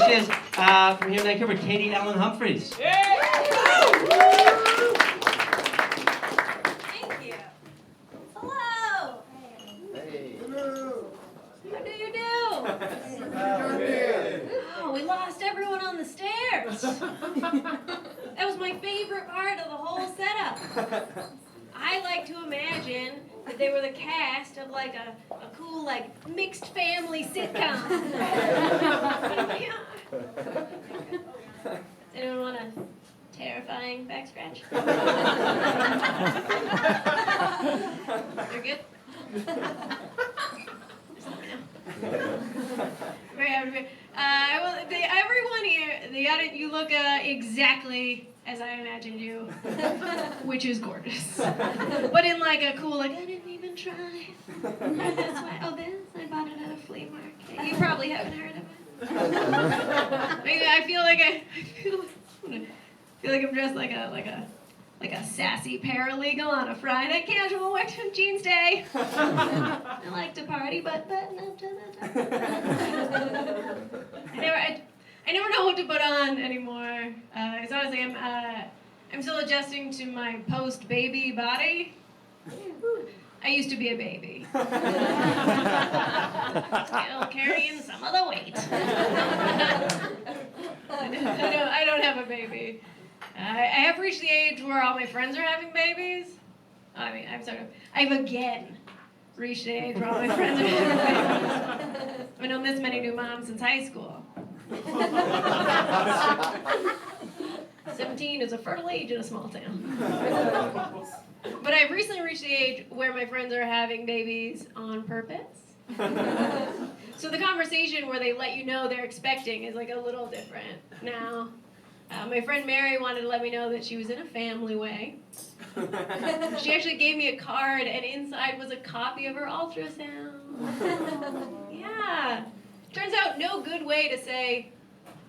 is, from here in Vancouver, Katie-Ellen Humphries. Thank you. Hello. Hey. How do you do? Oh, we lost everyone on the stairs. That was my favorite part of the whole setup. I like to imagine that they were the cast of like a cool like mixed family sitcom. Yeah. Does anyone want a terrifying back scratch? You're good? Just let me know. Very happy to be here. Everyone here, you look exactly as I imagined you, which is gorgeous. But in like a cool, like, I didn't even try. That's why, oh, this, I bought it at a flea market. You probably haven't heard of it. Maybe I feel like I'm dressed like a sassy paralegal on a Friday casual work jeans day. I like to party, but no. I never know what to put on anymore. It's honestly, I'm still adjusting to my post-baby body. I used to be a baby. Still carrying some of the weight. I don't have a baby. I have reached the age where all my friends are having babies. I've again reached the age where all my friends are having babies. I've known this many new moms since high school. 17 is a fertile age in a small town. But I've recently reached the age where my friends are having babies on purpose. So the conversation where they let you know they're expecting is like a little different now. My friend Mary wanted to let me know that she was in a family way. She actually gave me a card, and inside was a copy of her ultrasound. Yeah. Turns out no good way to say,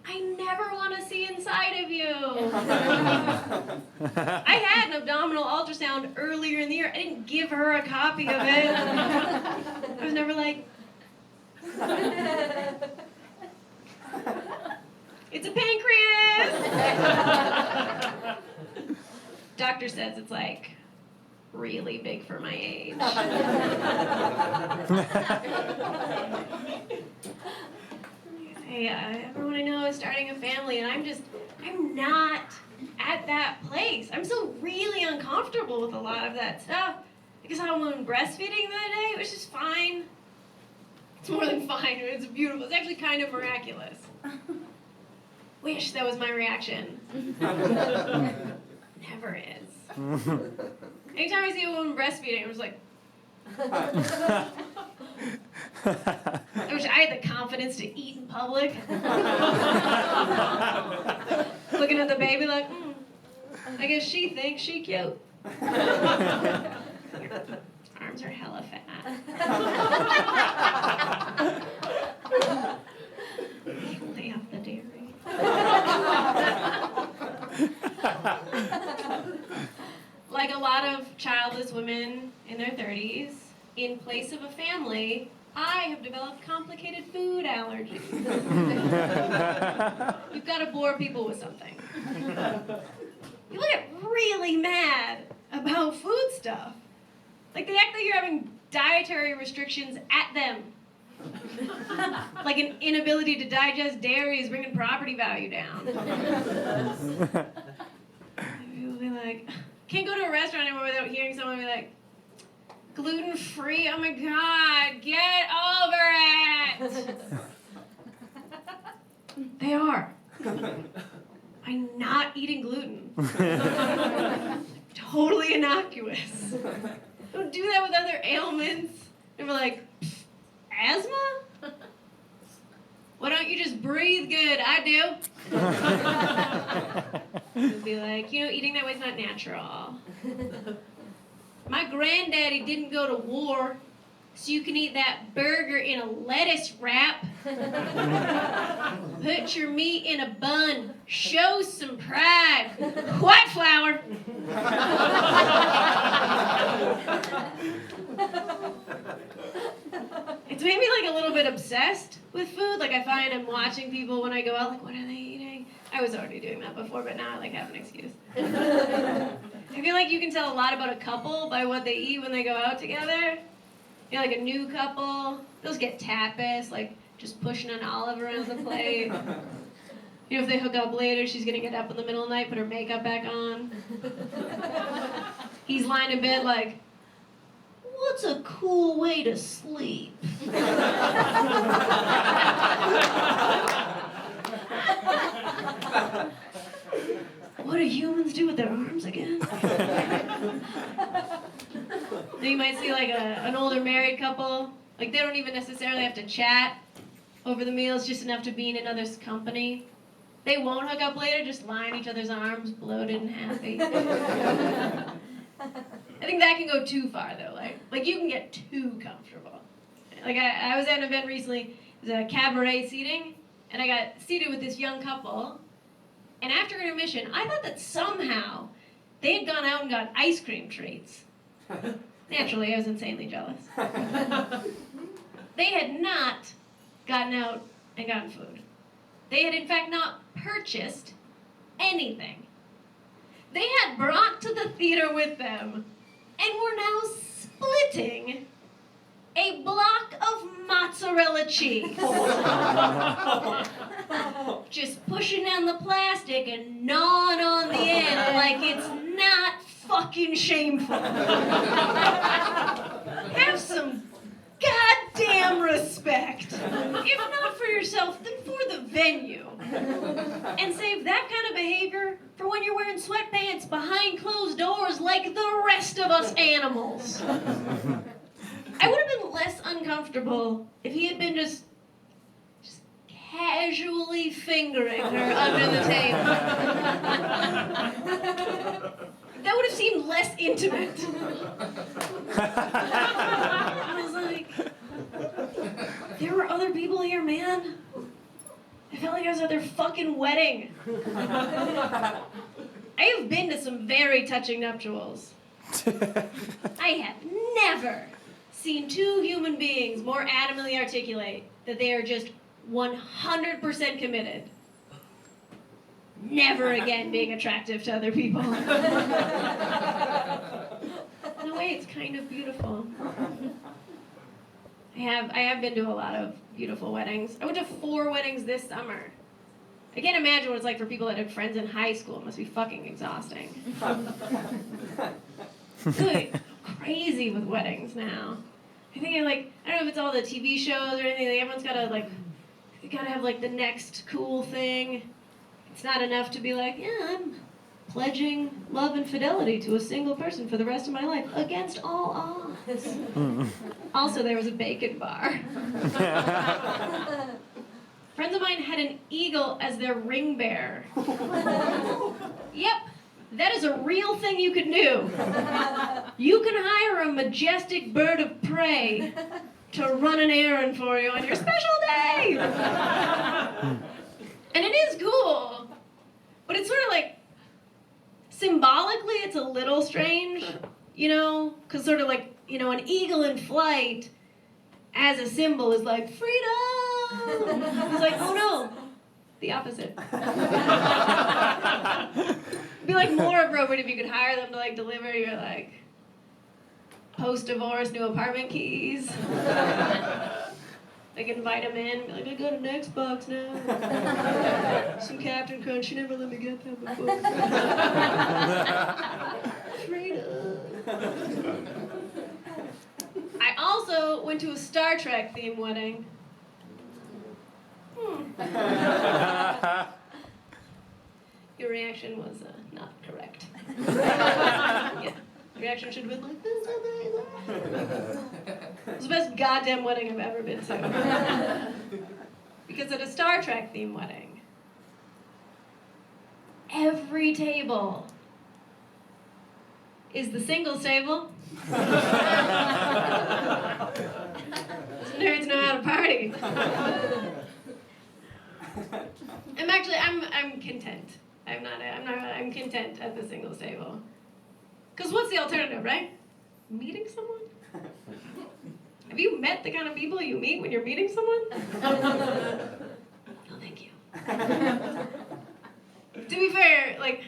I never want to see inside of you. I had an abdominal ultrasound earlier in the year. I didn't give her a copy of it. I was never like, it's a pancreas. Doctor says it's like really big for my age. Hey, everyone I know is starting a family, and I'm not at that place. I'm still really uncomfortable with a lot of that stuff. Because I'm breastfeeding the other day, it was just fine. It's more than fine, it's beautiful. It's actually kind of miraculous. Wish that was my reaction. Never is. Anytime I see a woman breastfeeding, I'm just like, I wish I had the confidence to eat in public. Looking at the baby like, I guess she thinks she cute. Arms are hella fat. Lay off the dairy. Like a lot of childless women in their 30s, in place of a family, I have developed complicated food allergies. You've got to bore people with something. People get really mad about food stuff. Like they act like you're having dietary restrictions at them. Like an inability to digest dairy is bringing property value down. People be like, can't go to a restaurant anymore without hearing someone be like, gluten-free, oh my God, get over it! They are. I'm not eating gluten. Totally innocuous. Don't do that with other ailments. And we're like, asthma? Why don't you just breathe good? I do. We'd be like, eating that way is not natural. My granddaddy didn't go to war, so you can eat that burger in a lettuce wrap. Put your meat in a bun. Show some pride. White flour. It's made me like a little bit obsessed. with food. Like, I find I'm watching people when I go out, like, what are they eating? I was already doing that before, but now I, like, have an excuse. I feel like you can tell a lot about a couple by what they eat when they go out together. You know, like a new couple, they'll just get tapas, like, just pushing an olive around the plate. You know, if they hook up later, she's gonna get up in the middle of the night, put her makeup back on. He's lying in bed like, what's a cool way to sleep? What do humans do with their arms again? Then you might see like an older married couple, like they don't even necessarily have to chat over the meals, just enough to be in another's company. They won't hook up later, just lie in each other's arms, bloated and happy. I think that can go too far though, like you can get too comfortable. Like I was at an event recently, it was a cabaret seating, and I got seated with this young couple, and after intermission, I thought that somehow they had gone out and got ice cream treats. Naturally, I was insanely jealous. They had not gotten out and gotten food. They had in fact not purchased anything. They had brought to the theater with them and were now splitting a block of mozzarella cheese. Just pushing down the plastic and gnawing on the end like it's not fucking shameful. Have some goddamn respect. If not for yourself, then for the venue. And save that kind of behavior for when you're wearing sweatpants behind closed doors like the rest of us animals. I would have been less uncomfortable if he had been just casually fingering her under the table. That would have seemed less intimate. I was like, there were other people here, man. I felt like I was at their fucking wedding. I have been to some very touching nuptials. I have never seen two human beings more adamantly articulate that they are just 100% committed. Never again being attractive to other people. In a way, it's kind of beautiful. I have been to a lot of beautiful weddings. I went to 4 weddings this summer. I can't imagine what it's like for people that had friends in high school. It must be fucking exhausting. It's really crazy with weddings now. I think I don't know if it's all the TV shows or anything. Everyone's gotta have the next cool thing. It's not enough to be like, yeah, I'm pledging love and fidelity to a single person for the rest of my life against all odds. Also, there was a bacon bar. Friends of mine had an eagle as their ring bearer. Yep, that is a real thing you can do. You can hire a majestic bird of prey to run an errand for you on your special day. And it is cool, but it's sort of like, symbolically it's a little strange, because sort of like, an eagle in flight as a symbol is like freedom. It's like, oh no, the opposite. It'd be like more appropriate if you could hire them to deliver your post-divorce new apartment keys. Invite them in, be like, I got an Xbox now. Some Captain Crunch, she never let me get that before. Freedom. I also went to a Star Trek themed wedding. Your reaction was not correct. Yeah. Reaction should have been like, this is amazing. It was the best goddamn wedding I've ever been to. Because at a Star Trek themed wedding, every table is the singles table. Nerds know how to party. I'm content. I'm content at the singles table. Because what's the alternative, right? Meeting someone? Have you met the kind of people you meet when you're meeting someone? No, thank you. To be fair, like,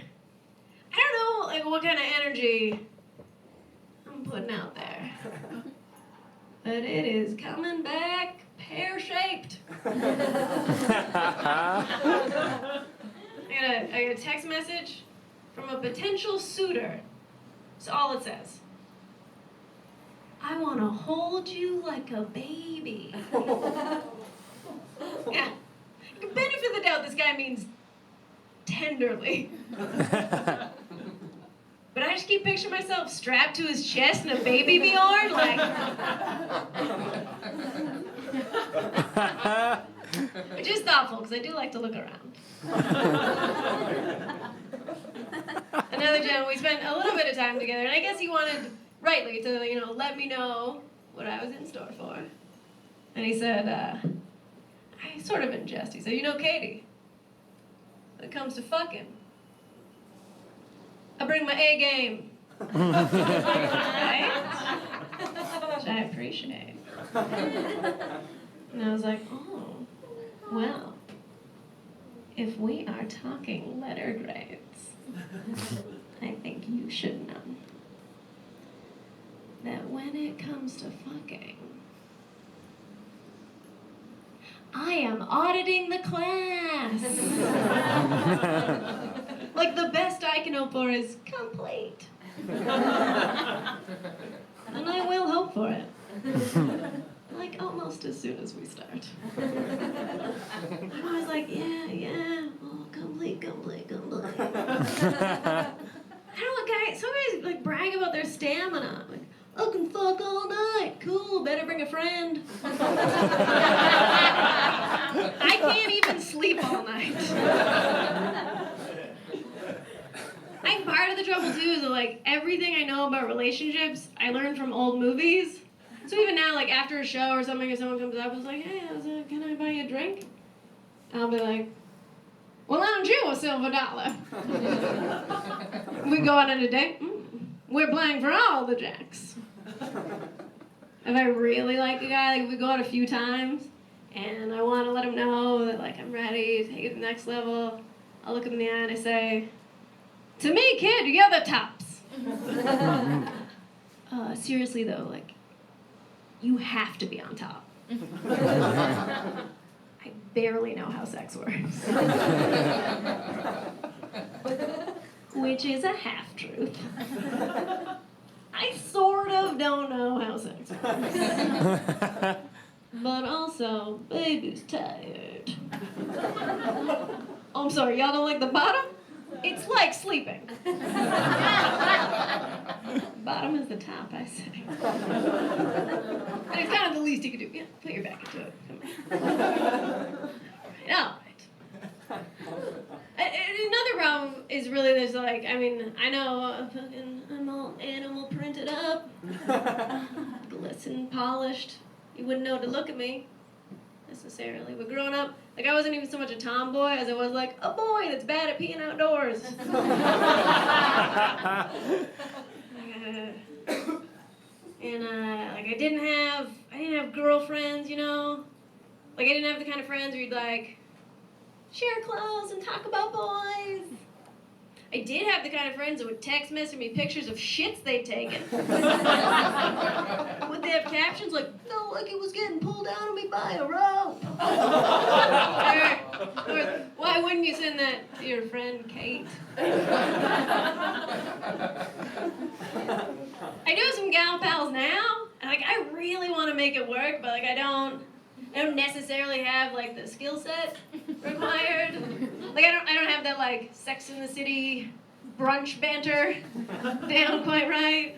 I don't know, like, what kind of energy I'm putting out there. But it is coming back pear-shaped. I got a text message from a potential suitor. That's all it says. I want to hold you like a baby. Yeah. Benefit of the doubt, this guy means tenderly. But I just keep picturing myself strapped to his chest and a baby Bjorn, like. Which is thoughtful, because I do like to look around. Another gentleman, we spent a little bit of time together, and I guess he wanted, rightly, to, let me know what I was in store for. And he said, I sort of in jest, he said, Katie, when it comes to fucking, I bring my A game. Right? Which I appreciate. And I was like, oh, well, if we are talking letter grades, I think you should know that when it comes to fucking, I am auditing the class. Like, the best I can hope for is complete. And I will hope for it. Like, almost as soon as we start. I was like, yeah, oh, complete. I don't know, some guys, like, brag about their stamina. Like, I can fuck all night. Cool, better bring a friend. I can't even sleep all night. I think part of the trouble, too, is that, like, everything I know about relationships, I learned from old movies. So even now, like, after a show or something, if someone comes up and is like, hey, can I buy you a drink? I'll be like, well, aren't you a silver dollar? We go out on a date. We're playing for all the jacks. If I really like a guy, like, if we go out a few times, and I want to let him know that, like, I'm ready to take it to the next level, I'll look him in the eye and I say, to me, kid, you're the tops. Seriously, though, like, you have to be on top. I barely know how sex works. Which is a half-truth. I sort of don't know how sex works. But also, baby's tired. Oh, I'm sorry, y'all don't like the bottom? It's like sleeping. Bottom is the top, I say. And it's kind of the least you can do. Yeah, put your back into it. Come on. All right. Another problem is really there's like, I mean, I know I'm all animal printed up, glisten polished. You wouldn't know to look at me, necessarily. But growing up, like, I wasn't even so much a tomboy as I was like a boy that's bad at peeing outdoors. Like, I didn't have girlfriends, Like, I didn't have the kind of friends where you'd like share clothes and talk about boys. I did have the kind of friends that would text message me pictures of shits they'd taken. Would they have captions like, felt like it was getting pulled out of me by a rope? or why wouldn't you send that to your friend Kate? I do have some gal pals now, and like, I really want to make it work, but like, I don't necessarily have like the skill set required. Like, I don't have that like Sex in the City brunch banter down quite right.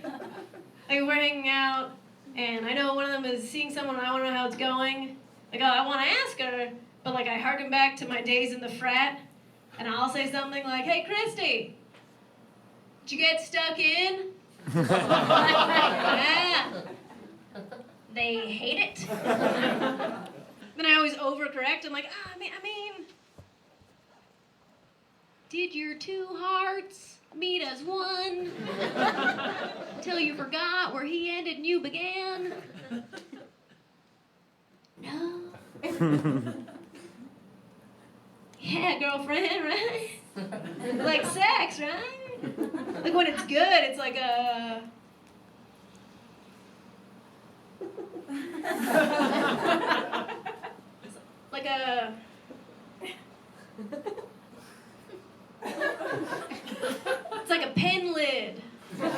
Like, we're hanging out, and I know one of them is seeing someone and I want to know how it's going. Like, I want to ask her, but like, I harken back to my days in the frat, and I'll say something like, hey, Christy, did you get stuck in? Yeah. They hate it. Then I always overcorrect. I'm like, I mean, did your two hearts meet as one? Till you forgot where he ended and you began? No. Yeah, girlfriend, right? Like sex, right? Like when it's good, it's like a... like a... It's like a pen lid. Don't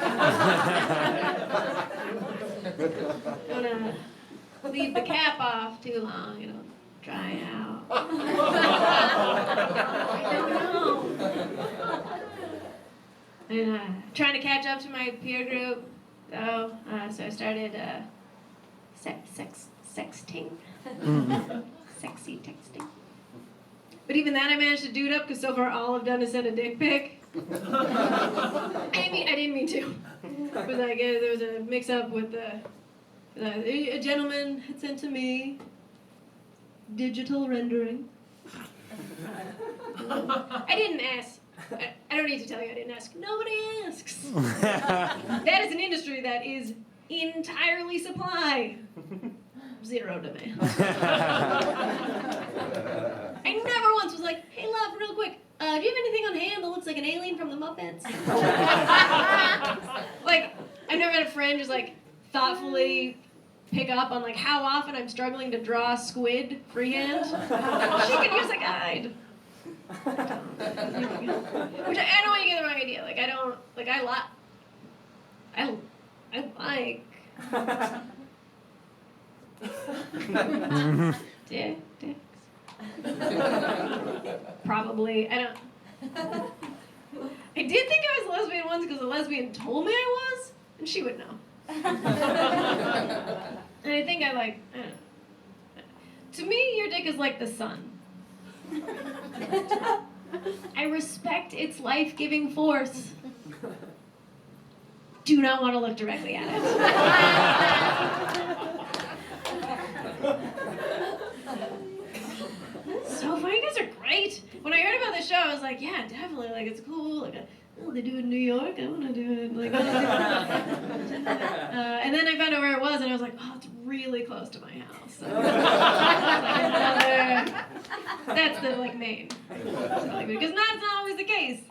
wanna leave the cap off too long, it'll dry out. I don't know. And trying to catch up to my peer group, so I started sexting. Sexy texting. But even that I managed to do it up because so far all I've done is send a dick pic. I didn't mean to. But like, there was a mix-up with a gentleman had sent to me digital rendering. I didn't ask. I don't need to tell you I didn't ask. Nobody asks. That is an industry that is entirely supply. Zero demand. I never once was like, hey love, real quick, do you have anything on hand that looks like an alien from the Muppets? Like, I've never had a friend just like thoughtfully pick up on like how often I'm struggling to draw a squid freehand. She could use a guide. Which I don't want you to get the wrong idea. Like I don't, like I like dicks. Probably. I don't. I did think I was lesbian once because a lesbian told me I was, and she would know. And I think I don't know. To me, your dick is like the sun. I respect its life-giving force. Do not want to look directly at it. So funny, you guys are great. When I heard about the show, I was like, yeah, definitely, like, it's cool. Like, oh, they do it in New York, I want to do it. Like, and then I found out where it was, and I was like, oh, it's really close to my house. So, that's the, like, main. Because that's not always the case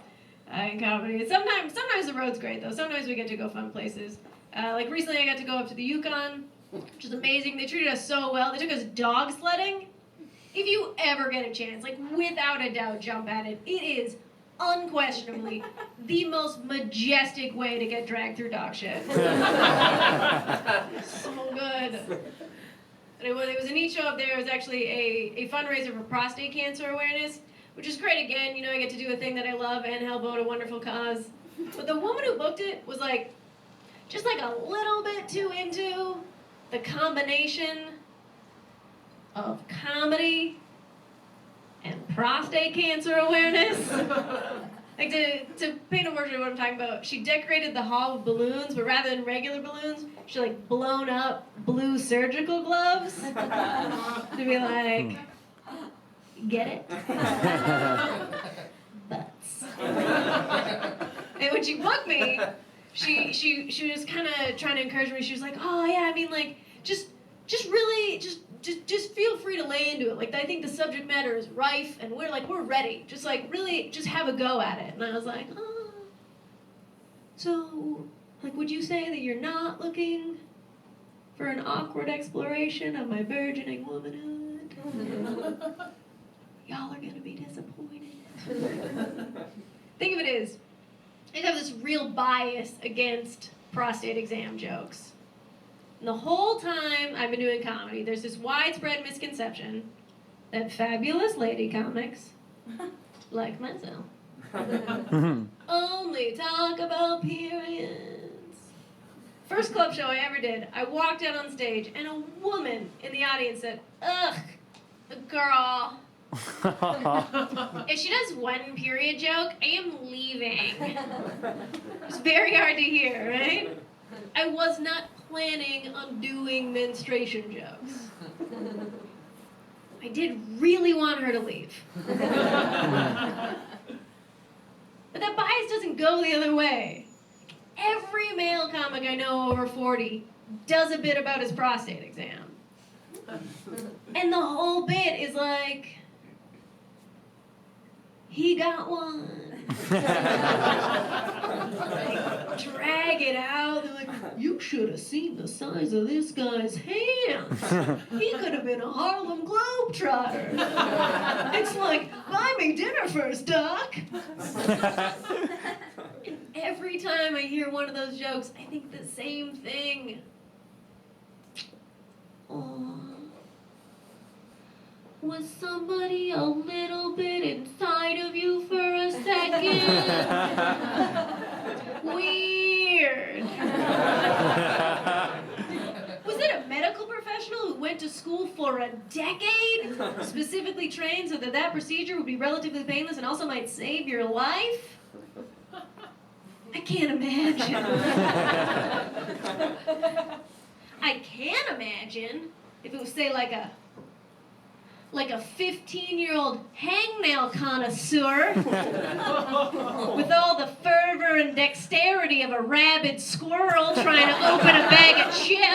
in comedy. Sometimes the road's great, though. Sometimes we get to go fun places. Like, recently I got to go up to the Yukon, which is amazing. They treated us so well. They took us dog sledding. If you ever get a chance, like, without a doubt, jump at it. It is unquestionably the most majestic way to get dragged through dog shit. So good. And it was a neat show up there. It was actually a fundraiser for prostate cancer awareness, which is great. Again, you know, I get to do a thing that I love and help out a wonderful cause. But the woman who booked it was like, just like a little bit too into the combination of comedy and prostate cancer awareness. Like, to paint a portrait of what I'm talking about, she decorated the hall with balloons, but rather than regular balloons, she like blown up blue surgical gloves to be like, get it? Butts. And when she booked me, she was kind of trying to encourage me. She was like, oh yeah, I mean, like, just feel free to lay into it. Like, I think the subject matter is rife, and we're ready. Just like, really, just have a go at it. And I was like, oh. So, like, would you say that you're not looking for an awkward exploration of my burgeoning womanhood? Y'all are gonna be disappointed. Think of it as, I have this real bias against prostate exam jokes. And the whole time I've been doing comedy, there's this widespread misconception that fabulous lady comics, like myself, only talk about periods. First club show I ever did, I walked out on stage and a woman in the audience said, ugh, the girl. If she does one period joke, I am leaving. It's very hard to hear, right? I was not planning on doing menstruation jokes. I did really want her to leave. But that bias doesn't go the other way. Every male comic I know over 40 does a bit about his prostate exam. And the whole bit is like, he got one. Drag it out. They're like, you should have seen the size of this guy's hands. He could have been a Harlem Globetrotter. It's like, buy me dinner first, Doc. And every time I hear one of those jokes, I think the same thing. Oh, was somebody a little bit inside of you for a second? Weird. Was it a medical professional who went to school for a decade, specifically trained so that that procedure would be relatively painless and also might save your life? I can't imagine. I can imagine if it was, say, like a 15-year-old hangnail connoisseur with all the fervor and dexterity of a rabid squirrel trying to open a bag of chips.